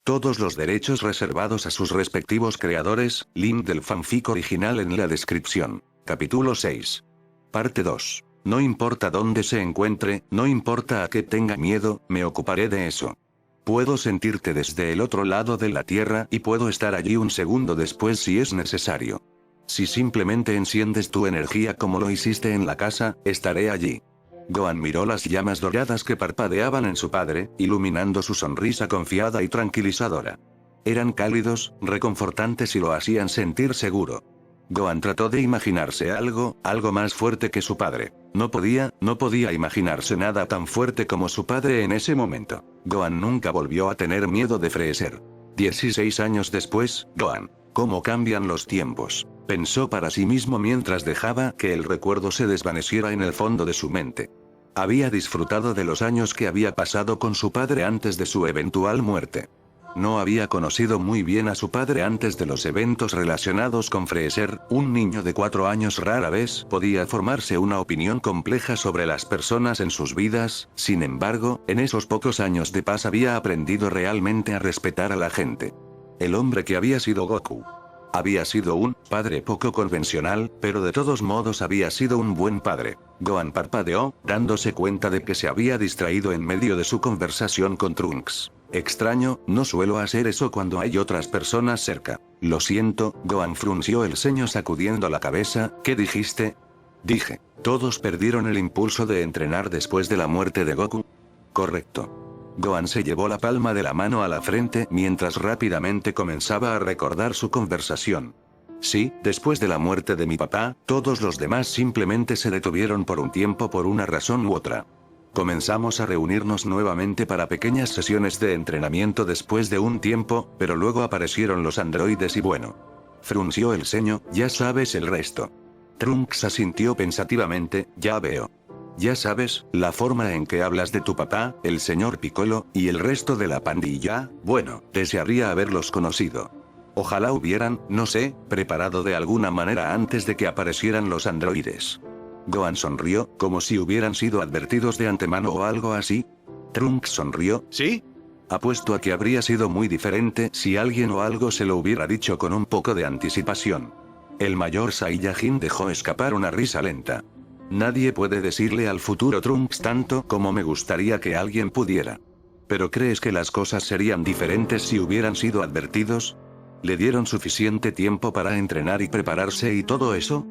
Todos los derechos reservados a sus respectivos creadores, link del fanfic original en la descripción. Capítulo 6. Parte 2. No importa dónde se encuentre, no importa a qué tenga miedo, me ocuparé de eso. Puedo sentirte desde el otro lado de la tierra y puedo estar allí un segundo después si es necesario. Si simplemente enciendes tu energía como lo hiciste en la casa, estaré allí. Gohan miró las llamas doradas que parpadeaban en su padre, iluminando su sonrisa confiada y tranquilizadora. Eran cálidos, reconfortantes y lo hacían sentir seguro. Gohan trató de imaginarse algo más fuerte que su padre. No podía imaginarse nada tan fuerte como su padre en ese momento. Gohan nunca volvió a tener miedo de Freezer. 16 años después, Gohan. ¿Cómo cambian los tiempos?, pensó para sí mismo mientras dejaba que el recuerdo se desvaneciera en el fondo de su mente. Había disfrutado de los años que había pasado con su padre antes de su eventual muerte. No había conocido muy bien a su padre antes de los eventos relacionados con Freezer. Un niño de 4 años rara vez podía formarse una opinión compleja sobre las personas en sus vidas. Sin embargo, en esos pocos años de paz había aprendido realmente a respetar a la gente. El hombre que había sido Goku. Había sido un padre poco convencional, pero de todos modos había sido un buen padre. Gohan parpadeó, dándose cuenta de que se había distraído en medio de su conversación con Trunks. Extraño, no suelo hacer eso cuando hay otras personas cerca. Lo siento, Gohan frunció el ceño sacudiendo la cabeza. ¿Qué dijiste? Dije, ¿todos perdieron el impulso de entrenar después de la muerte de Goku? Correcto. Gohan se llevó la palma de la mano a la frente mientras rápidamente comenzaba a recordar su conversación. Sí, después de la muerte de mi papá, todos los demás simplemente se detuvieron por un tiempo por una razón u otra. Comenzamos a reunirnos nuevamente para pequeñas sesiones de entrenamiento después de un tiempo, pero luego aparecieron los androides y bueno. Frunció el ceño, ya sabes el resto. Trunks asintió pensativamente, ya veo. Ya sabes, la forma en que hablas de tu papá, el señor Piccolo, y el resto de la pandilla, bueno, desearía haberlos conocido. Ojalá hubieran, no sé, preparado de alguna manera antes de que aparecieran los androides. Gohan sonrió, como si hubieran sido advertidos de antemano o algo así. Trunks sonrió. ¿Sí? Apuesto a que habría sido muy diferente si alguien o algo se lo hubiera dicho con un poco de anticipación. El mayor Saiyajin dejó escapar una risa lenta. Nadie puede decirle al futuro Trunks tanto como me gustaría que alguien pudiera. ¿Pero crees que las cosas serían diferentes si hubieran sido advertidos? ¿Le dieron suficiente tiempo para entrenar y prepararse y todo eso?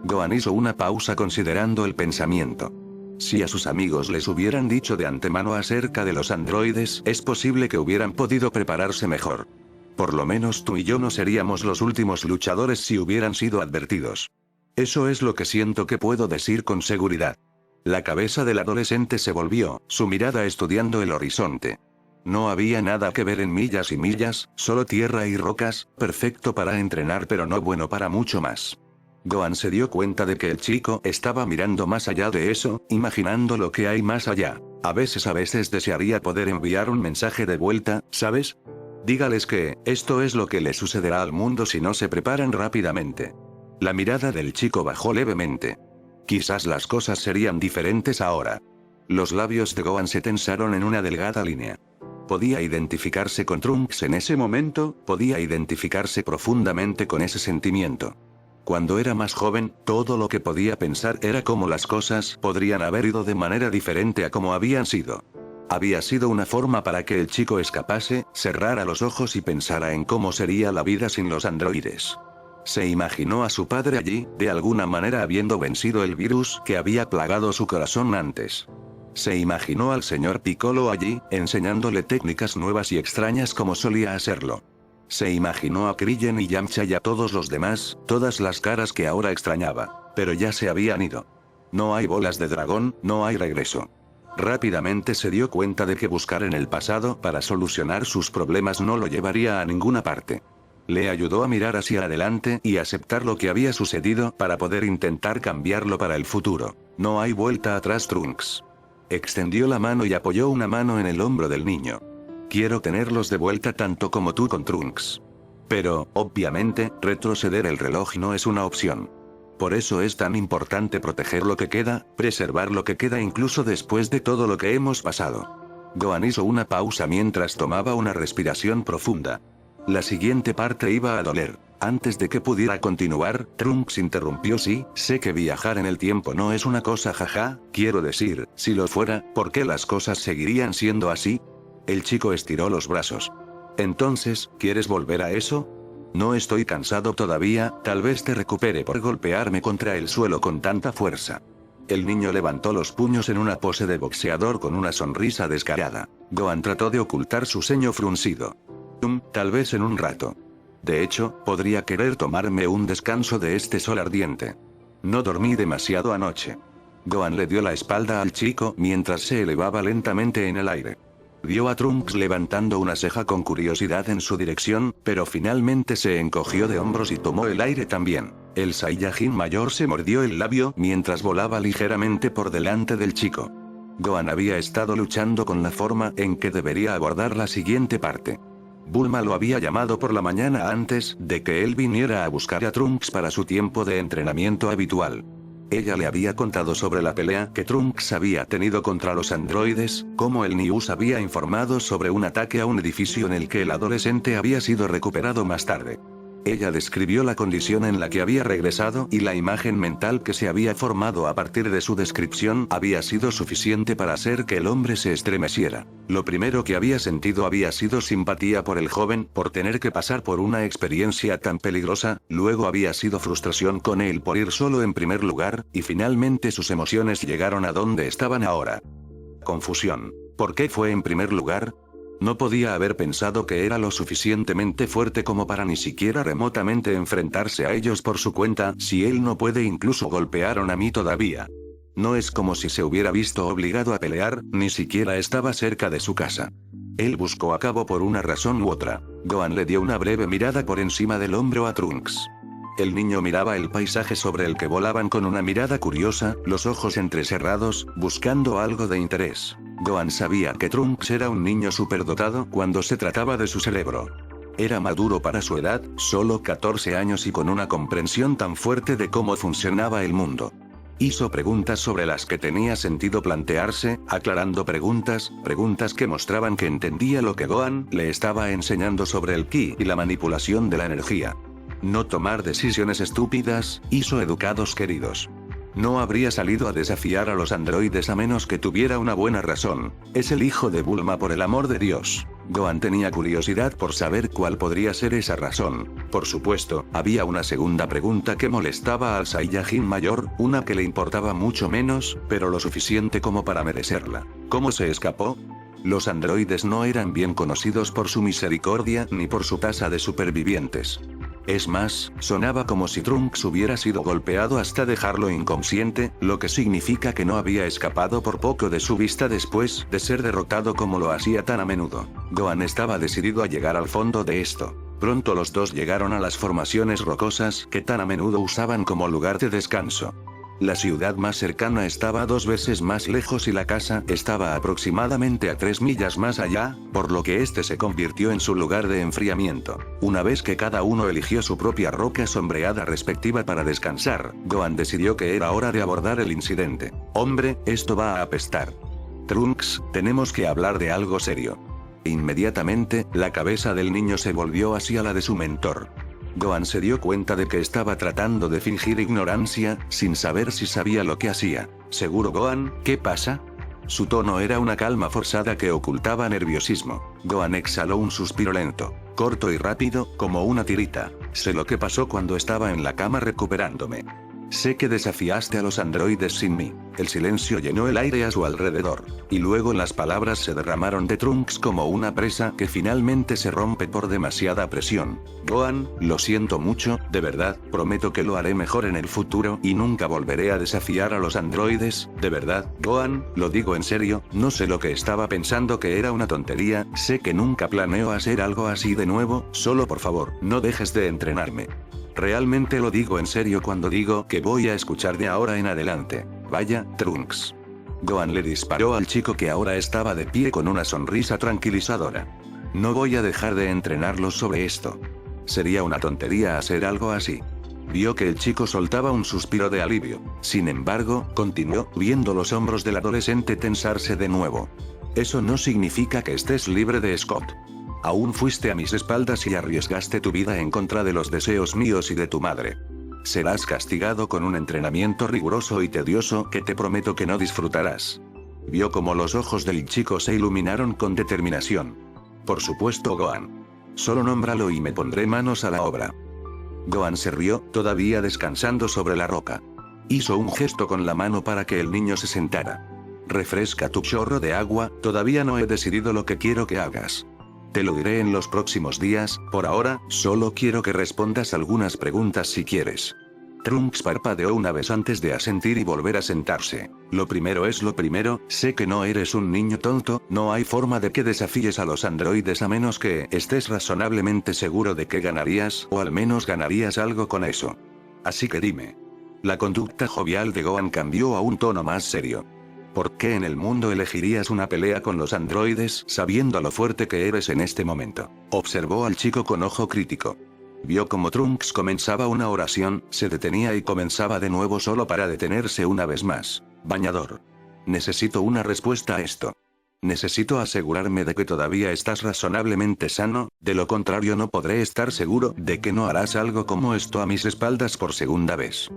Gohan hizo una pausa considerando el pensamiento. Si a sus amigos les hubieran dicho de antemano acerca de los androides, es posible que hubieran podido prepararse mejor. Por lo menos tú y yo no seríamos los últimos luchadores si hubieran sido advertidos. Eso es lo que siento que puedo decir con seguridad. La cabeza del adolescente se volvió, su mirada estudiando el horizonte. No había nada que ver en millas y millas, solo tierra y rocas, perfecto para entrenar pero no bueno para mucho más. Gohan se dio cuenta de que el chico estaba mirando más allá de eso, imaginando lo que hay más allá. A veces desearía poder enviar un mensaje de vuelta, ¿sabes? Dígales que, esto es lo que le sucederá al mundo si no se preparan rápidamente. La mirada del chico bajó levemente. Quizás las cosas serían diferentes ahora. Los labios de Gohan se tensaron en una delgada línea. Podía identificarse con Trunks en ese momento, podía identificarse profundamente con ese sentimiento. Cuando era más joven, todo lo que podía pensar era cómo las cosas podrían haber ido de manera diferente a como habían sido. Había sido una forma para que el chico escapase, cerrara los ojos y pensara en cómo sería la vida sin los androides. Se imaginó a su padre allí, de alguna manera habiendo vencido el virus que había plagado su corazón antes. Se imaginó al señor Piccolo allí, enseñándole técnicas nuevas y extrañas como solía hacerlo. Se imaginó a Krillin y Yamcha y a todos los demás, todas las caras que ahora extrañaba, pero ya se habían ido. No hay bolas de dragón, no hay regreso. Rápidamente se dio cuenta de que buscar en el pasado para solucionar sus problemas no lo llevaría a ninguna parte. Le ayudó a mirar hacia adelante y aceptar lo que había sucedido para poder intentar cambiarlo para el futuro. No hay vuelta atrás, Trunks. Extendió la mano y apoyó una mano en el hombro del niño. Quiero tenerlos de vuelta tanto como tú con Trunks. Pero, obviamente, retroceder el reloj no es una opción. Por eso es tan importante proteger lo que queda, preservar lo que queda incluso después de todo lo que hemos pasado. Gohan hizo una pausa mientras tomaba una respiración profunda. La siguiente parte iba a doler. Antes de que pudiera continuar, Trunks interrumpió: sí, sé que viajar en el tiempo no es una cosa, jaja, quiero decir, si lo fuera, ¿por qué las cosas seguirían siendo así? El chico estiró los brazos. Entonces, ¿quieres volver a eso? No estoy cansado todavía, tal vez te recupere por golpearme contra el suelo con tanta fuerza. El niño levantó los puños en una pose de boxeador con una sonrisa descarada. Gohan trató de ocultar su ceño fruncido. Tal vez en un rato. De hecho, podría querer tomarme un descanso de este sol ardiente. No dormí demasiado anoche. Gohan le dio la espalda al chico mientras se elevaba lentamente en el aire. Vio a Trunks levantando una ceja con curiosidad en su dirección, pero finalmente se encogió de hombros y tomó el aire también. El Saiyajin mayor se mordió el labio mientras volaba ligeramente por delante del chico. Gohan había estado luchando con la forma en que debería abordar la siguiente parte. Bulma lo había llamado por la mañana antes de que él viniera a buscar a Trunks para su tiempo de entrenamiento habitual. Ella le había contado sobre la pelea que Trunks había tenido contra los androides, cómo el News había informado sobre un ataque a un edificio en el que el adolescente había sido recuperado más tarde. Ella describió la condición en la que había regresado y la imagen mental que se había formado a partir de su descripción había sido suficiente para hacer que el hombre se estremeciera. Lo primero que había sentido había sido simpatía por el joven por tener que pasar por una experiencia tan peligrosa, luego había sido frustración con él por ir solo en primer lugar, y finalmente sus emociones llegaron a donde estaban ahora. Confusión. ¿Por qué fue en primer lugar? No podía haber pensado que era lo suficientemente fuerte como para ni siquiera remotamente enfrentarse a ellos por su cuenta, si él no puede. Incluso golpearon a mí todavía. No es como si se hubiera visto obligado a pelear, ni siquiera estaba cerca de su casa. Él buscó a cabo por una razón u otra. Gohan le dio una breve mirada por encima del hombro a Trunks. El niño miraba el paisaje sobre el que volaban con una mirada curiosa, los ojos entrecerrados, buscando algo de interés. Gohan sabía que Trunks era un niño superdotado cuando se trataba de su cerebro. Era maduro para su edad, solo 14 años, y con una comprensión tan fuerte de cómo funcionaba el mundo. Hizo preguntas sobre las que tenía sentido plantearse, aclarando preguntas que mostraban que entendía lo que Gohan le estaba enseñando sobre el ki y la manipulación de la energía. No tomar decisiones estúpidas, hizo educados queridos. No habría salido a desafiar a los androides a menos que tuviera una buena razón. Es el hijo de Bulma, por el amor de Dios. Gohan tenía curiosidad por saber cuál podría ser esa razón. Por supuesto, había una segunda pregunta que molestaba al Saiyajin mayor, una que le importaba mucho menos, pero lo suficiente como para merecerla. ¿Cómo se escapó? Los androides no eran bien conocidos por su misericordia ni por su tasa de supervivientes. Es más, sonaba como si Trunks hubiera sido golpeado hasta dejarlo inconsciente, lo que significa que no había escapado por poco de su vista después de ser derrotado como lo hacía tan a menudo. Gohan estaba decidido a llegar al fondo de esto. Pronto los dos llegaron a las formaciones rocosas que tan a menudo usaban como lugar de descanso. La ciudad más cercana estaba 2 veces más lejos y la casa estaba aproximadamente a 3 millas más allá, por lo que este se convirtió en su lugar de enfriamiento. Una vez que cada uno eligió su propia roca sombreada respectiva para descansar, Gohan decidió que era hora de abordar el incidente. Hombre, esto va a apestar. Trunks, tenemos que hablar de algo serio. Inmediatamente, la cabeza del niño se volvió hacia la de su mentor. Gohan se dio cuenta de que estaba tratando de fingir ignorancia, sin saber si sabía lo que hacía. ¿Seguro, Gohan? ¿Qué pasa? Su tono era una calma forzada que ocultaba nerviosismo. Gohan exhaló un suspiro lento, corto y rápido, como una tirita. Sé lo que pasó cuando estaba en la cama recuperándome. Sé que desafiaste a los androides sin mí. El silencio llenó el aire a su alrededor. Y luego las palabras se derramaron de Trunks como una presa que finalmente se rompe por demasiada presión. Gohan, lo siento mucho, de verdad, prometo que lo haré mejor en el futuro y nunca volveré a desafiar a los androides, de verdad, Gohan, lo digo en serio, no sé lo que estaba pensando, que era una tontería, sé que nunca planeo hacer algo así de nuevo, solo por favor, no dejes de entrenarme. Realmente lo digo en serio cuando digo que voy a escuchar de ahora en adelante. Vaya, Trunks. Gohan le disparó al chico que ahora estaba de pie con una sonrisa tranquilizadora. No voy a dejar de entrenarlos sobre esto. Sería una tontería hacer algo así. Vio que el chico soltaba un suspiro de alivio. Sin embargo, continuó, viendo los hombros del adolescente tensarse de nuevo. Eso no significa que estés libre de Scott. Aún fuiste a mis espaldas y arriesgaste tu vida en contra de los deseos míos y de tu madre. Serás castigado con un entrenamiento riguroso y tedioso que te prometo que no disfrutarás. Vio como los ojos del chico se iluminaron con determinación. Por supuesto, Gohan. Solo nómbralo y me pondré manos a la obra. Gohan se rió, todavía descansando sobre la roca. Hizo un gesto con la mano para que el niño se sentara. Refresca tu chorro de agua, todavía no he decidido lo que quiero que hagas. Te lo diré en los próximos días, por ahora, solo quiero que respondas algunas preguntas si quieres. Trunks parpadeó una vez antes de asentir y volver a sentarse. Lo primero es lo primero, sé que no eres un niño tonto, no hay forma de que desafíes a los androides a menos que estés razonablemente seguro de que ganarías, o al menos ganarías algo con eso. Así que dime. La conducta jovial de Gohan cambió a un tono más serio. ¿Por qué en el mundo elegirías una pelea con los androides sabiendo lo fuerte que eres en este momento? Observó al chico con ojo crítico. Vio como Trunks comenzaba una oración, se detenía y comenzaba de nuevo solo para detenerse una vez más. Bañador. Necesito una respuesta a esto. Necesito asegurarme de que todavía estás razonablemente sano, de lo contrario no podré estar seguro de que no harás algo como esto a mis espaldas por segunda vez.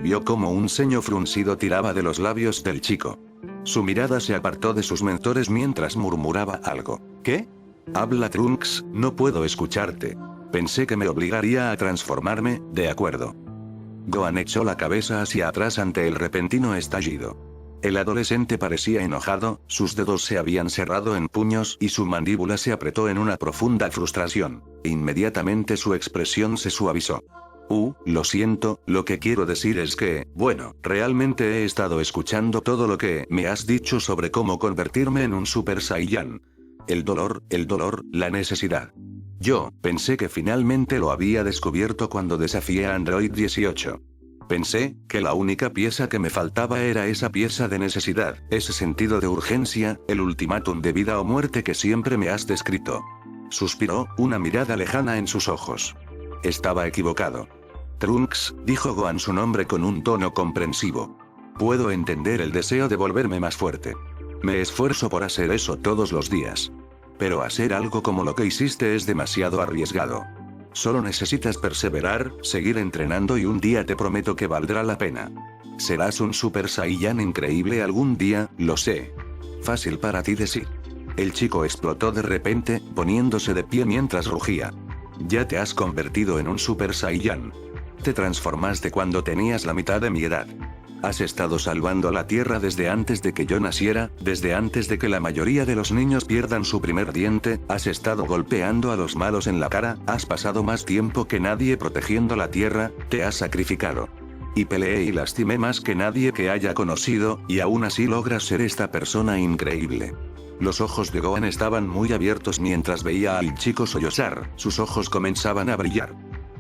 Vio como un ceño fruncido tiraba de los labios del chico. Su mirada se apartó de sus mentores mientras murmuraba algo. ¿Qué? Habla, Trunks, no puedo escucharte. Pensé que me obligaría a transformarme, de acuerdo. Gohan echó la cabeza hacia atrás ante el repentino estallido. El adolescente parecía enojado, sus dedos se habían cerrado en puños y su mandíbula se apretó en una profunda frustración. Inmediatamente su expresión se suavizó. Lo siento, lo que quiero decir es que, bueno, realmente he estado escuchando todo lo que me has dicho sobre cómo convertirme en un Super Saiyan. El dolor, la necesidad. Yo pensé que finalmente lo había descubierto cuando desafié a Android 18. Pensé que la única pieza que me faltaba era esa pieza de necesidad, ese sentido de urgencia, el ultimátum de vida o muerte que siempre me has descrito. Suspiró, una mirada lejana en sus ojos. Estaba equivocado. Trunks, dijo Gohan su nombre con un tono comprensivo. Puedo entender el deseo de volverme más fuerte. Me esfuerzo por hacer eso todos los días. Pero hacer algo como lo que hiciste es demasiado arriesgado. Solo necesitas perseverar, seguir entrenando y un día te prometo que valdrá la pena. Serás un Super Saiyan increíble algún día, lo sé. Fácil para ti decir. El chico explotó de repente, poniéndose de pie mientras rugía. Ya te has convertido en un Super Saiyan. Te transformaste cuando tenías la mitad de mi edad. Has estado salvando la Tierra desde antes de que yo naciera, desde antes de que la mayoría de los niños pierdan su primer diente, has estado golpeando a los malos en la cara, has pasado más tiempo que nadie protegiendo la Tierra, te has sacrificado. Y peleé y lastimé más que nadie que haya conocido, y aún así logras ser esta persona increíble. Los ojos de Gohan estaban muy abiertos mientras veía al chico sollozar, sus ojos comenzaban a brillar.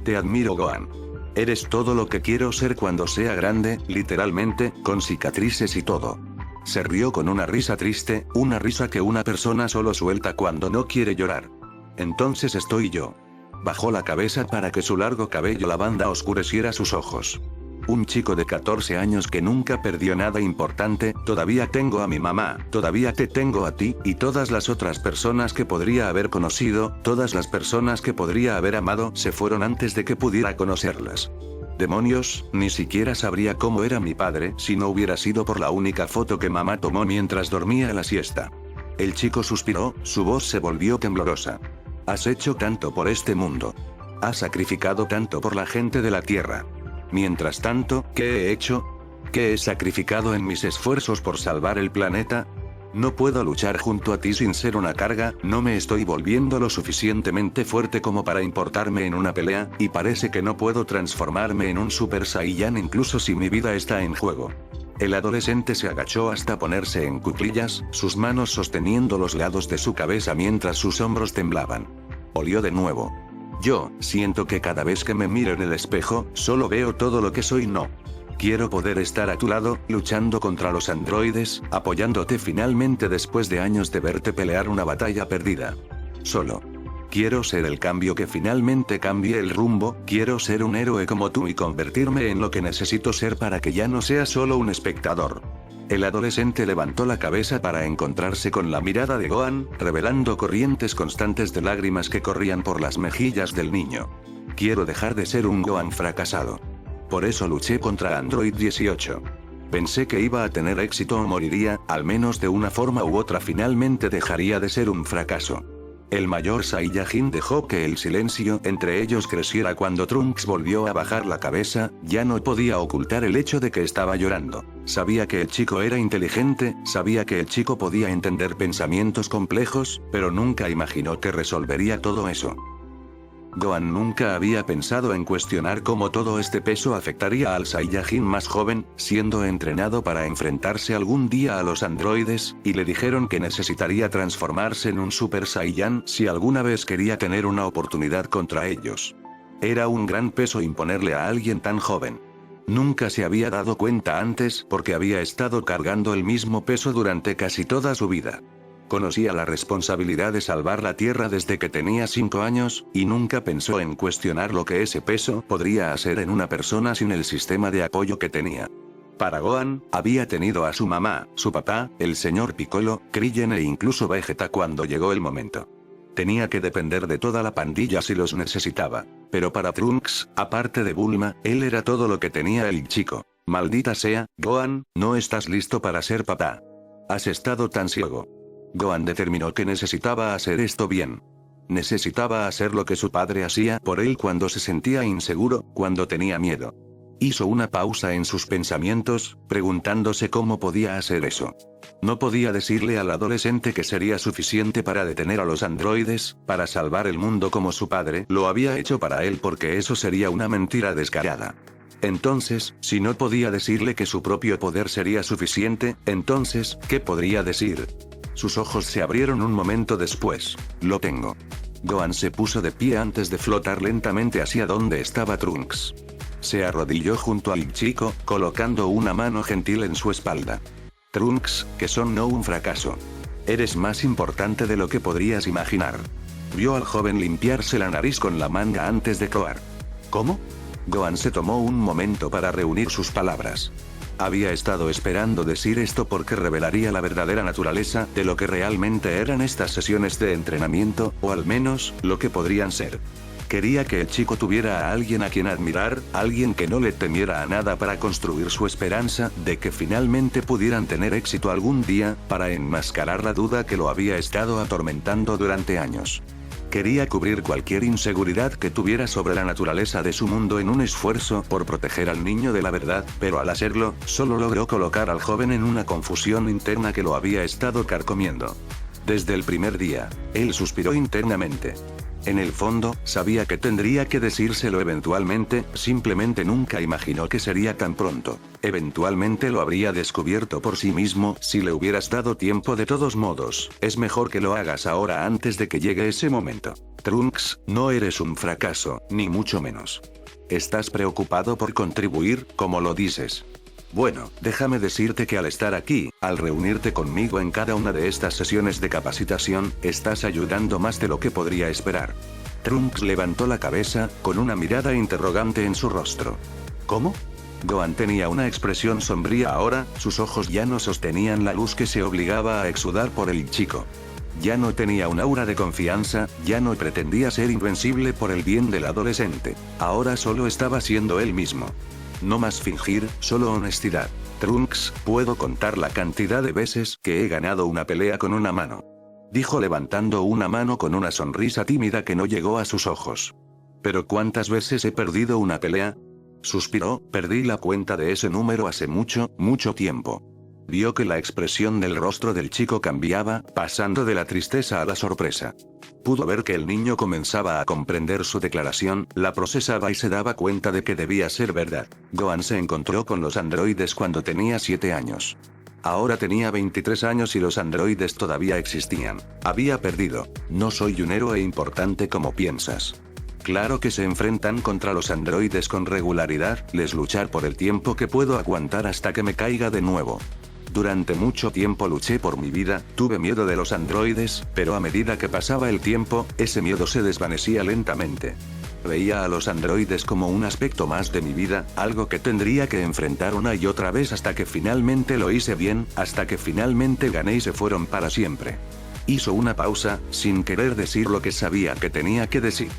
Te admiro, Gohan. Eres todo lo que quiero ser cuando sea grande, literalmente, con cicatrices y todo. Se rió con una risa triste, una risa que una persona solo suelta cuando no quiere llorar. Entonces estoy yo. Bajó la cabeza para que su largo cabello lavanda oscureciera sus ojos. Un chico de 14 años que nunca perdió nada importante, todavía tengo a mi mamá, todavía te tengo a ti, y todas las otras personas que podría haber conocido, todas las personas que podría haber amado, se fueron antes de que pudiera conocerlas. Demonios, ni siquiera sabría cómo era mi padre si no hubiera sido por la única foto que mamá tomó mientras dormía la siesta. El chico suspiró, su voz se volvió temblorosa. Has hecho tanto por este mundo. Has sacrificado tanto por la gente de la Tierra. Mientras tanto, ¿qué he hecho? ¿Qué he sacrificado en mis esfuerzos por salvar el planeta? No puedo luchar junto a ti sin ser una carga, no me estoy volviendo lo suficientemente fuerte como para importarme en una pelea, y parece que no puedo transformarme en un Super Saiyan incluso si mi vida está en juego. El adolescente se agachó hasta ponerse en cuclillas, sus manos sosteniendo los lados de su cabeza mientras sus hombros temblaban. Olió de nuevo. Yo siento que cada vez que me miro en el espejo, solo veo todo lo que soy. No. Quiero poder estar a tu lado, luchando contra los androides, apoyándote finalmente después de años de verte pelear una batalla perdida. Solo. Quiero ser el cambio que finalmente cambie el rumbo, quiero ser un héroe como tú y convertirme en lo que necesito ser para que ya no sea solo un espectador. El adolescente levantó la cabeza para encontrarse con la mirada de Gohan, revelando corrientes constantes de lágrimas que corrían por las mejillas del niño. Quiero dejar de ser un Gohan fracasado. Por eso luché contra Android 18. Pensé que iba a tener éxito o moriría, al menos de una forma u otra finalmente dejaría de ser un fracaso. El mayor Saiyajin dejó que el silencio entre ellos creciera cuando Trunks volvió a bajar la cabeza, ya no podía ocultar el hecho de que estaba llorando. Sabía que el chico era inteligente, sabía que el chico podía entender pensamientos complejos, pero nunca imaginó que resolvería todo eso. Gohan nunca había pensado en cuestionar cómo todo este peso afectaría al Saiyajin más joven, siendo entrenado para enfrentarse algún día a los androides, y le dijeron que necesitaría transformarse en un Super Saiyan si alguna vez quería tener una oportunidad contra ellos. Era un gran peso imponerle a alguien tan joven. Nunca se había dado cuenta antes porque había estado cargando el mismo peso durante casi toda su vida. Conocía la responsabilidad de salvar la Tierra desde que tenía 5 años, y nunca pensó en cuestionar lo que ese peso podría hacer en una persona sin el sistema de apoyo que tenía. Para Gohan, había tenido a su mamá, su papá, el señor Piccolo, Krillin e incluso Vegeta cuando llegó el momento. Tenía que depender de toda la pandilla si los necesitaba. Pero para Trunks, aparte de Bulma, él era todo lo que tenía el chico. Maldita sea, Gohan, no estás listo para ser papá. Has estado tan ciego. Gohan determinó que necesitaba hacer esto bien. Necesitaba hacer lo que su padre hacía por él cuando se sentía inseguro, cuando tenía miedo. Hizo una pausa en sus pensamientos, preguntándose cómo podía hacer eso. No podía decirle al adolescente que sería suficiente para detener a los androides, para salvar el mundo como su padre lo había hecho para él porque eso sería una mentira descarada. Entonces, si no podía decirle que su propio poder sería suficiente, entonces, ¿qué podría decir? Sus ojos se abrieron un momento después. Lo tengo. Gohan se puso de pie antes de flotar lentamente hacia donde estaba Trunks. Se arrodilló junto al chico, colocando una mano gentil en su espalda. Trunks, que son no un fracaso. Eres más importante de lo que podrías imaginar. Vio al joven limpiarse la nariz con la manga antes de croar. ¿Cómo? Gohan se tomó un momento para reunir sus palabras. Había estado esperando decir esto porque revelaría la verdadera naturaleza de lo que realmente eran estas sesiones de entrenamiento, o al menos, lo que podrían ser. Quería que el chico tuviera a alguien a quien admirar, alguien que no le temiera a nada para construir su esperanza de que finalmente pudieran tener éxito algún día, para enmascarar la duda que lo había estado atormentando durante años. Quería cubrir cualquier inseguridad que tuviera sobre la naturaleza de su mundo en un esfuerzo por proteger al niño de la verdad, pero al hacerlo, solo logró colocar al joven en una confusión interna que lo había estado carcomiendo. Desde el primer día, él suspiró internamente. En el fondo, sabía que tendría que decírselo eventualmente, simplemente nunca imaginó que sería tan pronto. Eventualmente lo habría descubierto por sí mismo, si le hubieras dado tiempo de todos modos. Es mejor que lo hagas ahora antes de que llegue ese momento. Trunks, no eres un fracaso, ni mucho menos. Estás preocupado por contribuir, como lo dices. Bueno, déjame decirte que al estar aquí, al reunirte conmigo en cada una de estas sesiones de capacitación, estás ayudando más de lo que podría esperar. Trunks levantó la cabeza, con una mirada interrogante en su rostro. ¿Cómo? Gohan tenía una expresión sombría ahora, sus ojos ya no sostenían la luz que se obligaba a exudar por el chico. Ya no tenía un aura de confianza, ya no pretendía ser invencible por el bien del adolescente. Ahora solo estaba siendo él mismo. No más fingir, solo honestidad. Trunks, puedo contar la cantidad de veces que he ganado una pelea con una mano. Dijo levantando una mano con una sonrisa tímida que no llegó a sus ojos. ¿Pero cuántas veces he perdido una pelea? Suspiró, perdí la cuenta de ese número hace mucho, mucho tiempo. Vio que la expresión del rostro del chico cambiaba, pasando de la tristeza a la sorpresa. Pudo ver que el niño comenzaba a comprender su declaración, la procesaba y se daba cuenta de que debía ser verdad. Gohan se encontró con los androides cuando tenía 7 años. Ahora tenía 23 años y los androides todavía existían. Había perdido. No soy un héroe importante como piensas. Claro que se enfrentan contra los androides con regularidad, les luchar por el tiempo que puedo aguantar hasta que me caiga de nuevo. Durante mucho tiempo luché por mi vida, tuve miedo de los androides, pero a medida que pasaba el tiempo, ese miedo se desvanecía lentamente. Veía a los androides como un aspecto más de mi vida, algo que tendría que enfrentar una y otra vez hasta que finalmente lo hice bien, hasta que finalmente gané y se fueron para siempre. Hizo una pausa, sin querer decir lo que sabía que tenía que decir.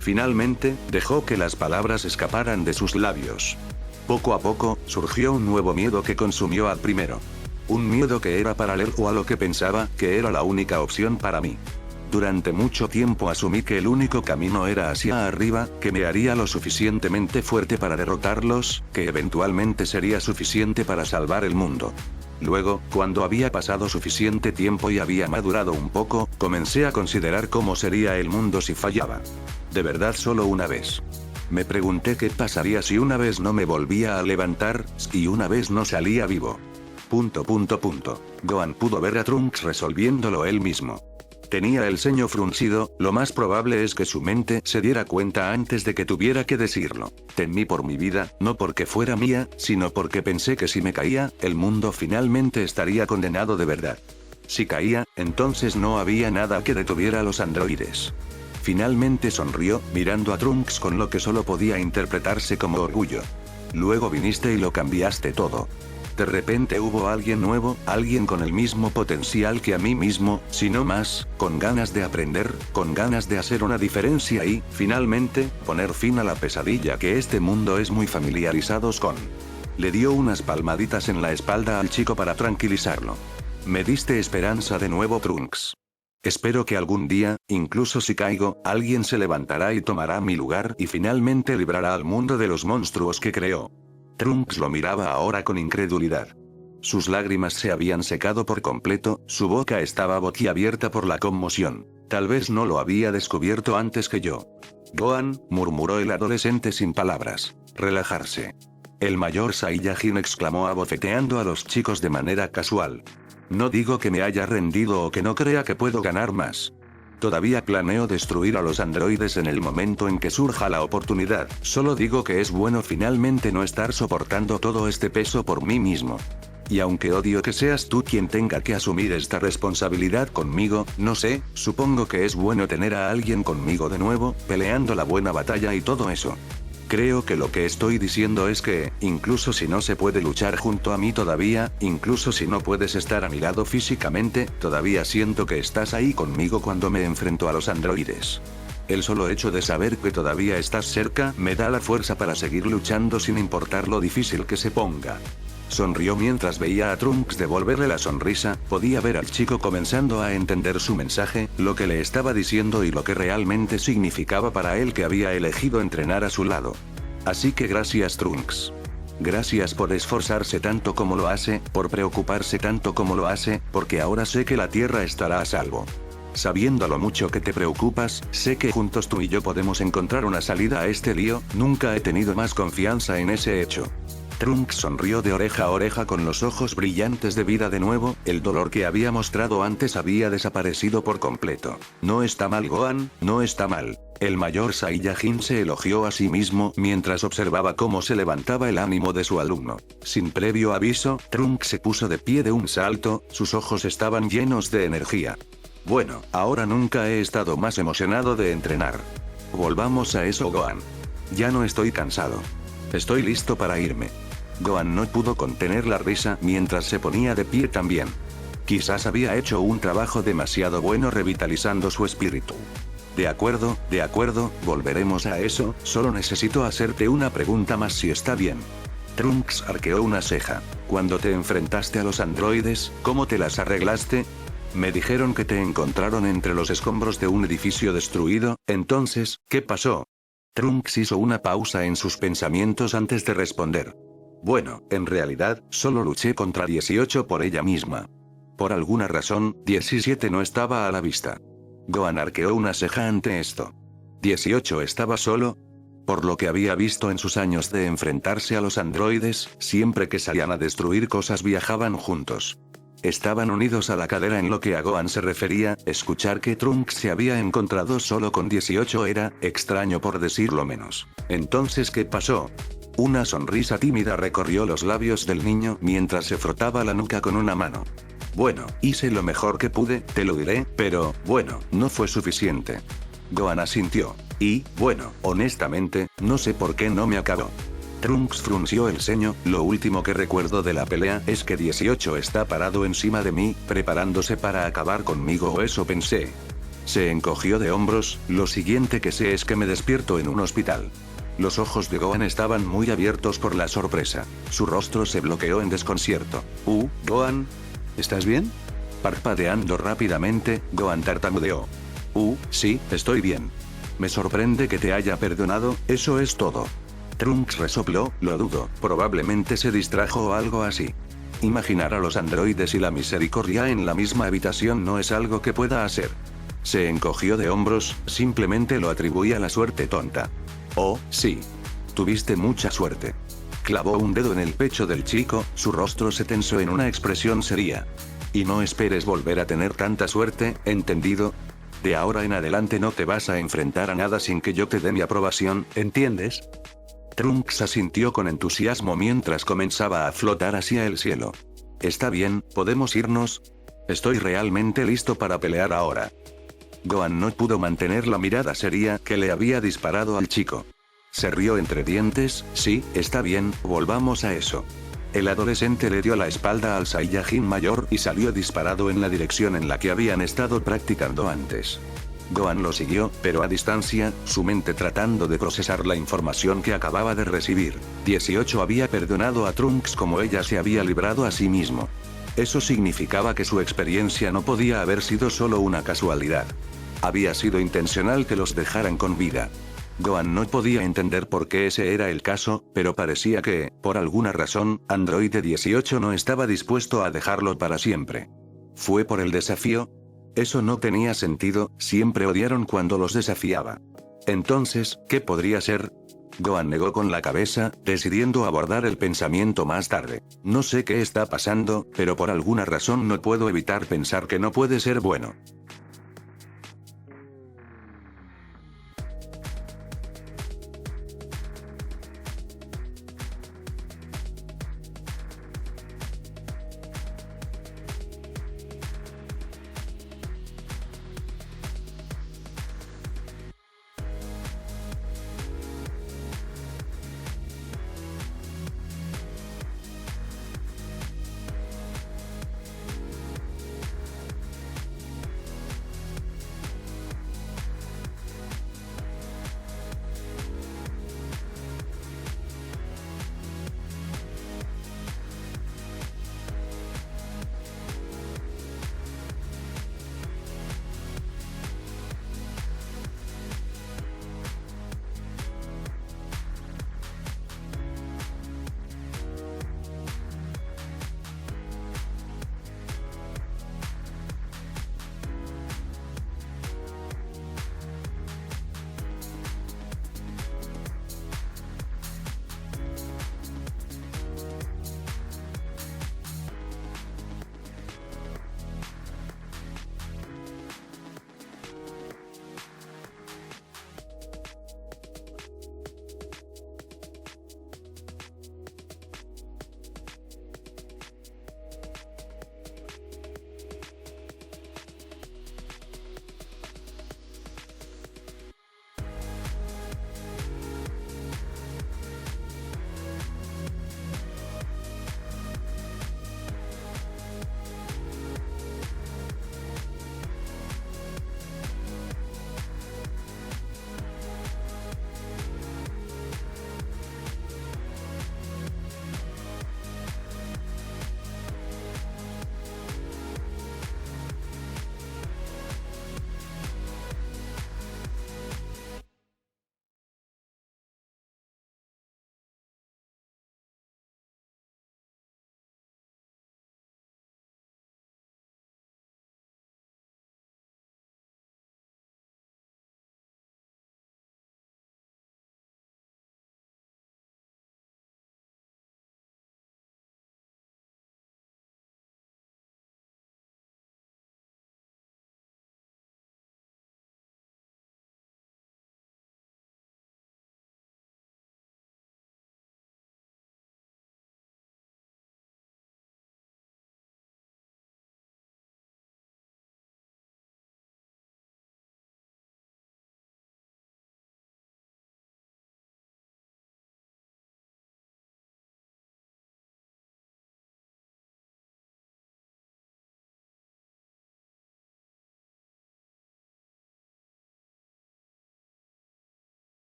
Finalmente, dejó que las palabras escaparan de sus labios. Poco a poco, surgió un nuevo miedo que consumió al primero. Un miedo que era paralelo a lo que pensaba que era la única opción para mí. Durante mucho tiempo asumí que el único camino era hacia arriba, que me haría lo suficientemente fuerte para derrotarlos, que eventualmente sería suficiente para salvar el mundo. Luego, cuando había pasado suficiente tiempo y había madurado un poco, comencé a considerar cómo sería el mundo si fallaba. De verdad solo una vez. Me pregunté qué pasaría si una vez no me volvía a levantar, y una vez no salía vivo. Gohan pudo ver a Trunks resolviéndolo él mismo. Tenía el ceño fruncido, lo más probable es que su mente se diera cuenta antes de que tuviera que decirlo. Temí por mi vida, no porque fuera mía, sino porque pensé que si me caía, el mundo finalmente estaría condenado de verdad. Si caía, entonces no había nada que detuviera a los androides. Finalmente sonrió, mirando a Trunks con lo que solo podía interpretarse como orgullo. Luego viniste y lo cambiaste todo. De repente hubo alguien nuevo, alguien con el mismo potencial que a mí mismo, si no más, con ganas de aprender, con ganas de hacer una diferencia y, finalmente, poner fin a la pesadilla que este mundo es muy familiarizados con. Le dio unas palmaditas en la espalda al chico para tranquilizarlo. Me diste esperanza de nuevo, Trunks. Espero que algún día, incluso si caigo, alguien se levantará y tomará mi lugar y finalmente librará al mundo de los monstruos que creó. Trunks lo miraba ahora con incredulidad. Sus lágrimas se habían secado por completo, su boca estaba boquiabierta por la conmoción. Tal vez no lo había descubierto antes que yo. Gohan, murmuró el adolescente sin palabras. Relajarse. El mayor Saiyajin exclamó abofeteando a los chicos de manera casual. No digo que me haya rendido o que no crea que puedo ganar más. Todavía planeo destruir a los androides en el momento en que surja la oportunidad, solo digo que es bueno finalmente no estar soportando todo este peso por mí mismo. Y aunque odio que seas tú quien tenga que asumir esta responsabilidad conmigo, no sé, supongo que es bueno tener a alguien conmigo de nuevo, peleando la buena batalla y todo eso. Creo que lo que estoy diciendo es que, incluso si no se puede luchar junto a mí todavía, incluso si no puedes estar a mi lado físicamente, todavía siento que estás ahí conmigo cuando me enfrento a los androides. El solo hecho de saber que todavía estás cerca, me da la fuerza para seguir luchando sin importar lo difícil que se ponga. Sonrió mientras veía a Trunks devolverle la sonrisa, podía ver al chico comenzando a entender su mensaje, lo que le estaba diciendo y lo que realmente significaba para él que había elegido entrenar a su lado. Así que gracias Trunks. Gracias por esforzarse tanto como lo hace, por preocuparse tanto como lo hace, porque ahora sé que la Tierra estará a salvo. Sabiendo lo mucho que te preocupas, sé que juntos tú y yo podemos encontrar una salida a este lío, nunca he tenido más confianza en ese hecho. Trunks sonrió de oreja a oreja con los ojos brillantes de vida de nuevo, el dolor que había mostrado antes había desaparecido por completo. No está mal Gohan, no está mal. El mayor Saiyajin se elogió a sí mismo mientras observaba cómo se levantaba el ánimo de su alumno. Sin previo aviso, Trunks se puso de pie de un salto, sus ojos estaban llenos de energía. Bueno, ahora nunca he estado más emocionado de entrenar. Volvamos a eso Gohan. Ya no estoy cansado. Estoy listo para irme. Gohan no pudo contener la risa mientras se ponía de pie también. Quizás había hecho un trabajo demasiado bueno revitalizando su espíritu. De acuerdo, volveremos a eso, solo necesito hacerte una pregunta más si está bien. Trunks arqueó una ceja. Cuando te enfrentaste a los androides, ¿cómo te las arreglaste? Me dijeron que te encontraron entre los escombros de un edificio destruido, entonces, ¿qué pasó? Trunks hizo una pausa en sus pensamientos antes de responder. Bueno, en realidad, solo luché contra 18 por ella misma. Por alguna razón, 17 no estaba a la vista. Gohan arqueó una ceja ante esto. ¿18 estaba solo? Por lo que había visto en sus años de enfrentarse a los androides, siempre que salían a destruir cosas viajaban juntos. Estaban unidos a la cadera en lo que a Gohan se refería, escuchar que Trunks se había encontrado solo con 18 era, extraño por decirlo menos. Entonces, ¿qué pasó? Una sonrisa tímida recorrió los labios del niño mientras se frotaba la nuca con una mano. Bueno, hice lo mejor que pude, te lo diré, pero, bueno, no fue suficiente. Gohan asintió. Y, bueno, honestamente, no sé por qué no me acabó. Trunks frunció el ceño, lo último que recuerdo de la pelea es que 18 está parado encima de mí, preparándose para acabar conmigo o eso pensé. Se encogió de hombros, lo siguiente que sé es que me despierto en un hospital. Los ojos de Gohan estaban muy abiertos por la sorpresa. Su rostro se bloqueó en desconcierto. Gohan. ¿Estás bien? Parpadeando rápidamente, Gohan tartamudeó. Sí, estoy bien. Me sorprende que te haya perdonado, eso es todo. Trunks resopló, lo dudo, probablemente se distrajo o algo así. Imaginar a los androides y la misericordia en la misma habitación no es algo que pueda hacer. Se encogió de hombros, simplemente lo atribuí a la suerte tonta. Oh, sí. Tuviste mucha suerte. Clavó un dedo en el pecho del chico, su rostro se tensó en una expresión seria. Y no esperes volver a tener tanta suerte, ¿entendido? De ahora en adelante no te vas a enfrentar a nada sin que yo te dé mi aprobación, ¿entiendes? Trunks asintió con entusiasmo mientras comenzaba a flotar hacia el cielo. Está bien, ¿podemos irnos? Estoy realmente listo para pelear ahora. Gohan no pudo mantener la mirada seria que le había disparado al chico. Se rió entre dientes, sí, está bien, volvamos a eso. El adolescente le dio la espalda al Saiyajin mayor y salió disparado en la dirección en la que habían estado practicando antes. Gohan lo siguió, pero a distancia, su mente tratando de procesar la información que acababa de recibir. 18 había perdonado a Trunks como ella se había librado a sí mismo. Eso significaba que su experiencia no podía haber sido solo una casualidad. Había sido intencional que los dejaran con vida. Gohan no podía entender por qué ese era el caso, pero parecía que, por alguna razón, Androide 18 no estaba dispuesto a dejarlo para siempre. ¿Fue por el desafío? Eso no tenía sentido, siempre odiaron cuando los desafiaba. Entonces, ¿qué podría ser? Gohan negó con la cabeza, decidiendo abordar el pensamiento más tarde. No sé qué está pasando, pero por alguna razón no puedo evitar pensar que no puede ser bueno.